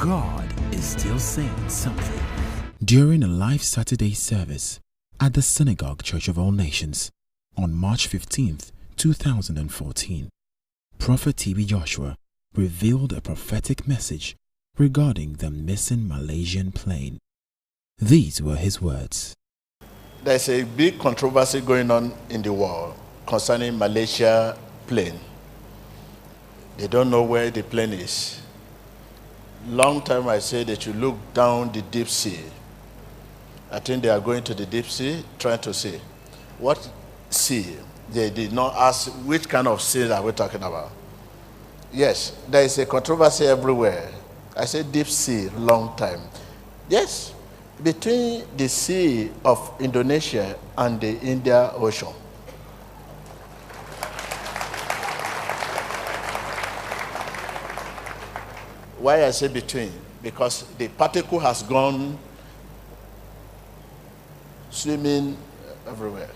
God is still saying something. During a live Saturday service at the Synagogue Church of All Nations on March 15th, 2014, Prophet T.B. Joshua revealed a prophetic message regarding the missing Malaysian plane. These were his words. There's a big controversy going on in the world concerning Malaysia plane. They don't know where the plane is. Long time I said they should look down the deep sea. I think they are going to the deep sea, trying to see. What sea? They did not ask which kind of sea are we talking about. Yes, there is a controversy everywhere. I said deep sea, long time. Yes, between the sea of Indonesia and the Indian Ocean. Why I say between? Because the particle has gone swimming everywhere.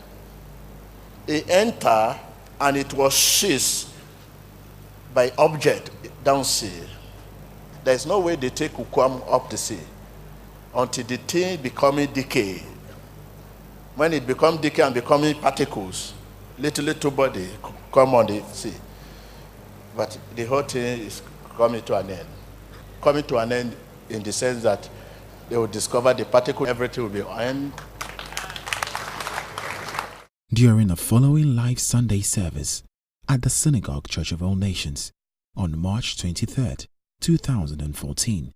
It entered and it was seized by object down sea. There's no way the thing could come up the sea until the thing becoming decay. When it becomes decay and becoming particles, little body come on the sea. But the whole thing is coming to an end. Coming to an end in the sense that they will discover the particle, everything will be end. During the following live Sunday service at the Synagogue Church of All Nations on March 23rd, 2014,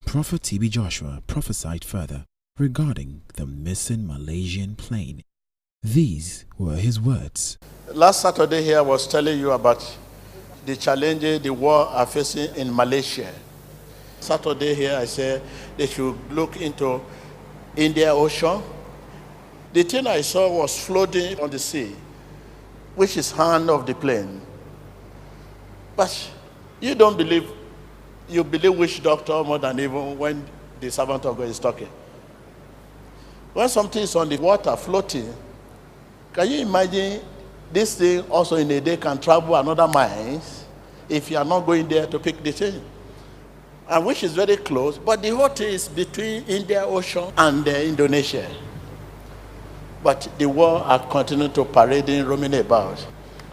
Prophet T.B. Joshua prophesied further regarding the missing Malaysian plane. These were his words. Last Saturday here I was telling you about the challenges the world are facing in Malaysia. Saturday here I said they should look into Indian Ocean. The thing I saw was floating on the sea, which is hand of the plane. But you don't believe, you believe witch doctor more than even when the servant of God is talking. When something is on the water floating, can you imagine this thing also in a day can travel another miles if you are not going there to pick the thing? And which is very close, but the whole thing is between Indian Ocean and Indonesia. But the war are continuing to parading, roaming about.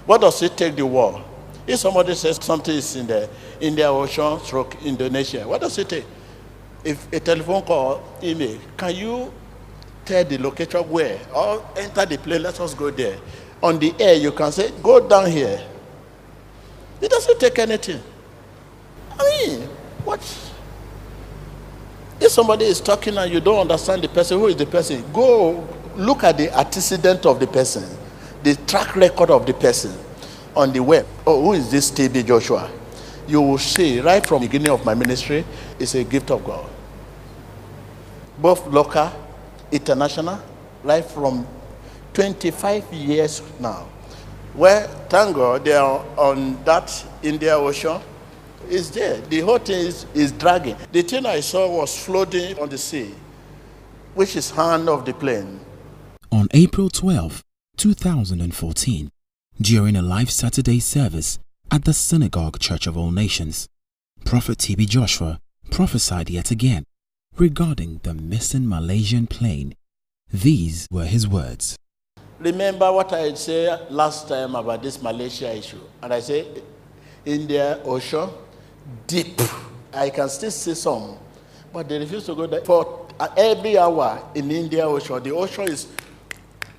What does it take the war? If somebody says something is in the Indian Ocean stroke Indonesia, what does it take? If a telephone call, email, can you tell the location where? Or enter the plane, let us go there. On the air, you can say, go down here. It doesn't take anything. I mean, what? If somebody is talking and you don't understand the person, who is the person? Go look at the antecedent of the person, the track record of the person on the web. Oh, who is this T.B. Joshua? You will see right from the beginning of my ministry, it's a gift of God. Both local, international, right from 25 years now. Well, thank God they are on that Indian Ocean. Is there. The whole thing is dragging. The thing I saw was floating on the sea, which is hand of the plane. On April 12, 2014, during a live Saturday service at the Synagogue Church of All Nations, Prophet T.B. Joshua prophesied yet again regarding the missing Malaysian plane. These were his words. Remember what I said last time about this Malaysia issue? And I said, Indian Ocean, deep. I can still see some, but they refuse to go there. For every hour in Indian Ocean, the ocean is,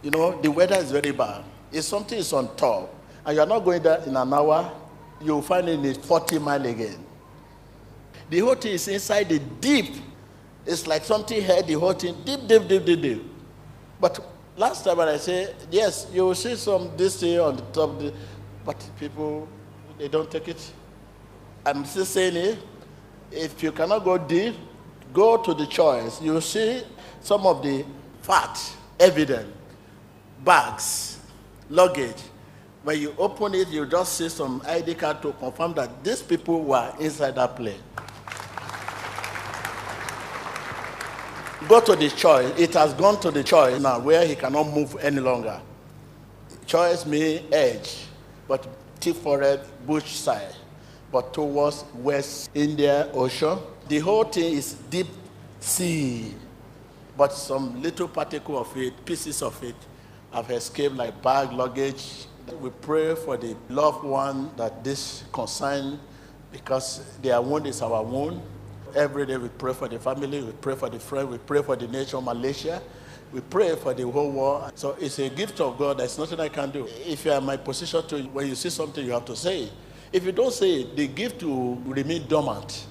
the weather is very bad. If something is on top, and you are not going there in an hour, you'll find it in 40 miles again. The whole thing is inside the deep. It's like something had the whole thing deep. But last time when I say, yes, you will see some this thing on the top, but people, they don't take it. I'm still saying it. If you cannot go deep, go to the choice. You see some of the facts, evidence, bags, luggage. When you open it, you just see some ID card to confirm that these people were inside that plane. Go to the choice. It has gone to the choice now where he cannot move any longer. Choice means edge, but thick forest, bush side. But towards West Indian Ocean, The whole thing is deep sea, but some little particle of it, pieces of it, have escaped like bag luggage. We pray for the loved one that this concerns, because their wound is our wound. Every day we pray for the family, we pray for the friend, we pray for the nation, Malaysia. We pray for the whole world. So it's a gift of God. There's nothing I can do. If you are in my position to, when you see something, you have to say it. If you don't say it, the gift will remain dormant.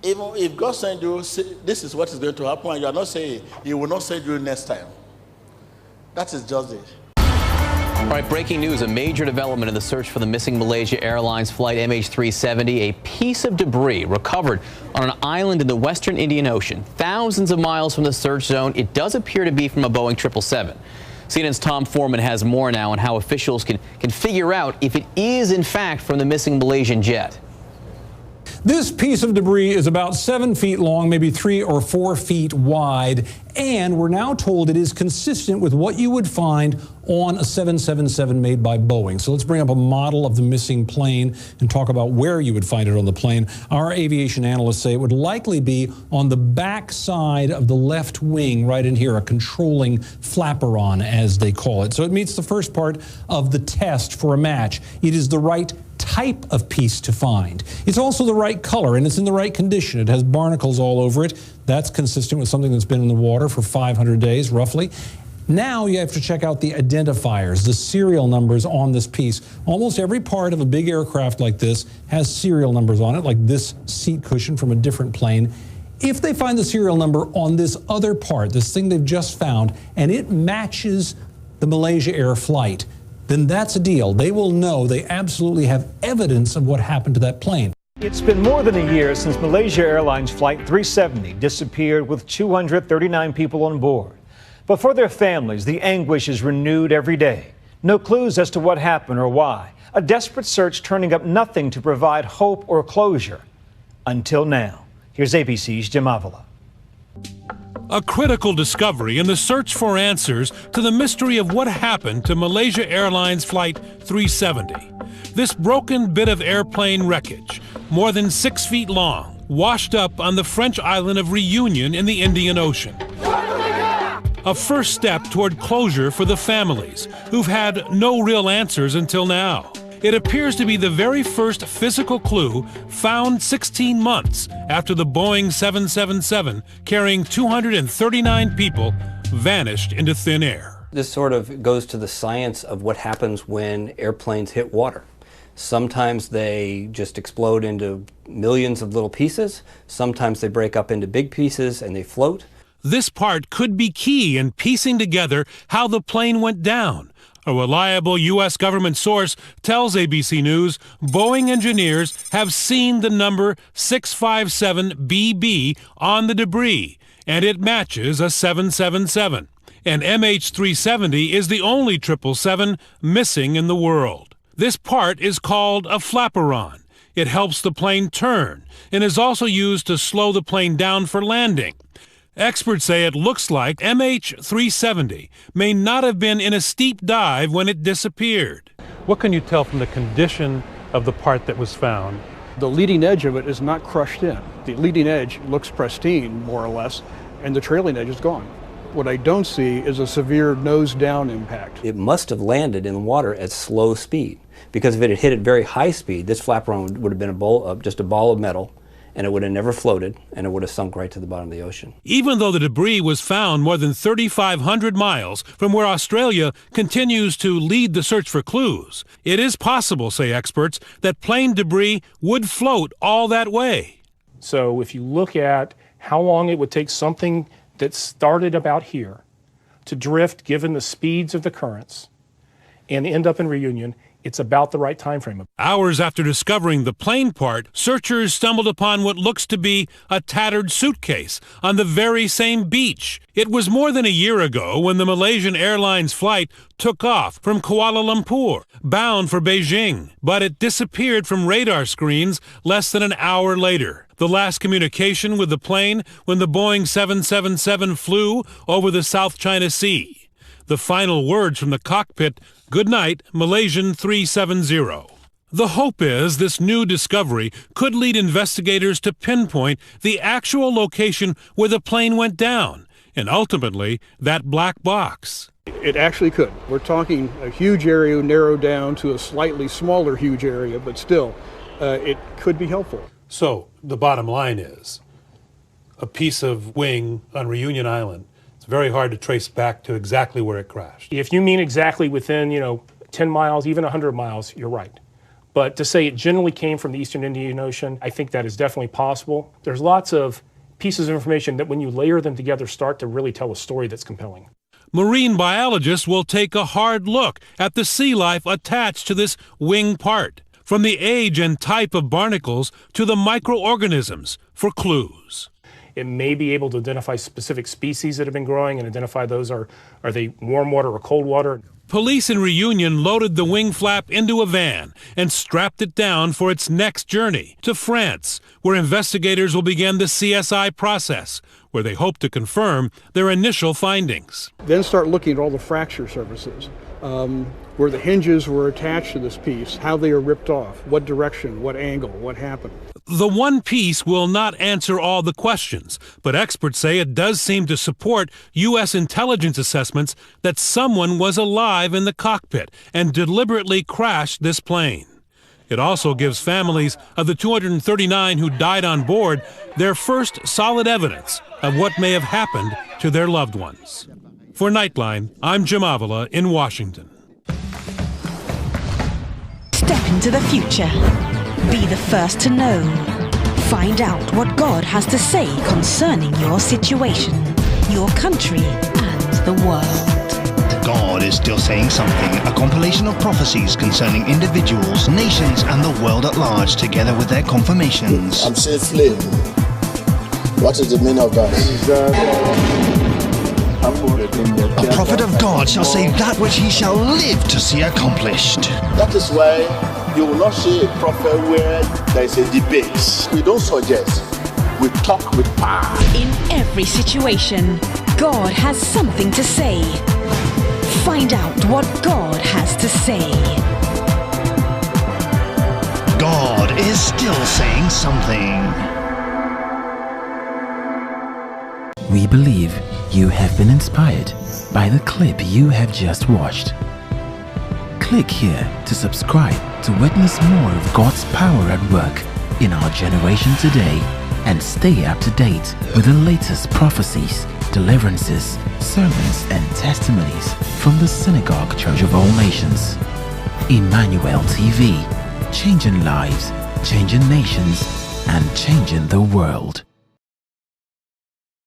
Even if God sends you, this is what is going to happen, and you are not saying it, He will not send you next time. That is just it. All right, breaking news, a major development in the search for the missing Malaysia Airlines flight MH370. A piece of debris recovered on an island in the western Indian Ocean, thousands of miles from the search zone. It does appear to be from a Boeing 777. CNN's Tom Foreman has more now on how officials can figure out if it is, in fact, from the missing Malaysian jet. This piece of debris is about 7 feet long, maybe 3 or 4 feet wide, and we're now told it is consistent with what you would find on a 777 made by Boeing. So let's bring up a model of the missing plane and talk about where you would find it on the plane. Our aviation analysts say it would likely be on the back side of the left wing, right in here, a controlling flaperon, as they call it. So it meets the first part of the test for a match. It is the right type of piece to find. It's also the right color, and it's in the right condition. It has barnacles all over it. That's consistent with something that's been in the water for 500 days, roughly. Now you have to check out the identifiers, the serial numbers on this piece. Almost every part of a big aircraft like this has serial numbers on it, like this seat cushion from a different plane. If they find the serial number on this other part, this thing they've just found, and it matches the Malaysia Air flight, then that's a deal. They will know, they absolutely have evidence of what happened to that plane. It's been more than a year since Malaysia Airlines Flight 370 disappeared with 239 people on board. But for their families, the anguish is renewed every day. No clues as to what happened or why. A desperate search turning up nothing to provide hope or closure. Until now. Here's ABC's Jim Avila. A critical discovery in the search for answers to the mystery of what happened to Malaysia Airlines Flight 370. This broken bit of airplane wreckage, more than 6 feet long, washed up on the French island of Reunion in the Indian Ocean. A first step toward closure for the families, who've had no real answers until now. It appears to be the very first physical clue found 16 months after the Boeing 777 carrying 239 people vanished into thin air. This sort of goes to the science of what happens when airplanes hit water. Sometimes they just explode into millions of little pieces. Sometimes they break up into big pieces and they float. This part could be key in piecing together how the plane went down. A reliable U.S. government source tells ABC News Boeing engineers have seen the number 657BB on the debris, and it matches a 777. And MH370 is the only 777 missing in the world. This part is called a flaperon. It helps the plane turn and is also used to slow the plane down for landing. Experts say it looks like MH370 may not have been in a steep dive when it disappeared. What can you tell from the condition of the part that was found? The leading edge of it is not crushed in. The leading edge looks pristine, more or less, and the trailing edge is gone. What I don't see is a severe nose-down impact. It must have landed in the water at slow speed, because if it had hit at very high speed, this flaperon would have been just a ball of metal, and it would have never floated, and it would have sunk right to the bottom of the ocean. Even though the debris was found more than 3,500 miles from where Australia continues to lead the search for clues, it is possible, say experts, that plane debris would float all that way. So if you look at how long it would take something that started about here to drift given the speeds of the currents and end up in Reunion, it's about the right time frame. Hours after discovering the plane part, searchers stumbled upon what looks to be a tattered suitcase on the very same beach. It was more than a year ago when the Malaysian Airlines flight took off from Kuala Lumpur, bound for Beijing, but it disappeared from radar screens less than an hour later. The last communication with the plane when the Boeing 777 flew over the South China Sea. The final words from the cockpit, "Good night, Malaysian 370." The hope is this new discovery could lead investigators to pinpoint the actual location where the plane went down, and ultimately that black box. It actually could. We're talking a huge area narrowed down to a slightly smaller huge area, but still, it could be helpful. So the bottom line is, a piece of wing on Reunion Island, it's very hard to trace back to exactly where it crashed. If you mean exactly within, 10 miles, even 100 miles, you're right. But to say it generally came from the Eastern Indian Ocean, I think that is definitely possible. There's lots of pieces of information that when you layer them together start to really tell a story that's compelling. Marine biologists will take a hard look at the sea life attached to this wing part, from the age and type of barnacles to the microorganisms, for clues. It may be able to identify specific species that have been growing and identify those are they warm water or cold water. Police in Reunion loaded the wing flap into a van and strapped it down for its next journey to France, where investigators will begin the CSI process, where they hope to confirm their initial findings. Then start looking at all the fracture surfaces, where the hinges were attached to this piece, how they are ripped off, what direction, what angle, what happened. The one piece will not answer all the questions, but experts say it does seem to support U.S. intelligence assessments that someone was alive in the cockpit and deliberately crashed this plane. It also gives families of the 239 who died on board their first solid evidence of what may have happened to their loved ones. For Nightline, I'm Jim Avila in Washington. Step into the future. Be the first to know. Find out what God has to say concerning your situation, your country, and the world. God is still saying something, a compilation of prophecies concerning individuals, nations, and the world at large, together with their confirmations. I'm saying flame. What is the meaning of that? A prophet of God shall say that which he shall live to see accomplished. That is why you will not see a prophet where there is a debate. We don't suggest. We talk with power. In every situation, God has something to say. Find out what God has to say. God is still saying something. We believe you have been inspired by the clip you have just watched. Click here to subscribe to witness more of God's power at work in our generation today and stay up to date with the latest prophecies, deliverances, sermons and testimonies from the Synagogue Church of All Nations. Emmanuel TV, changing lives, changing nations, and changing the world.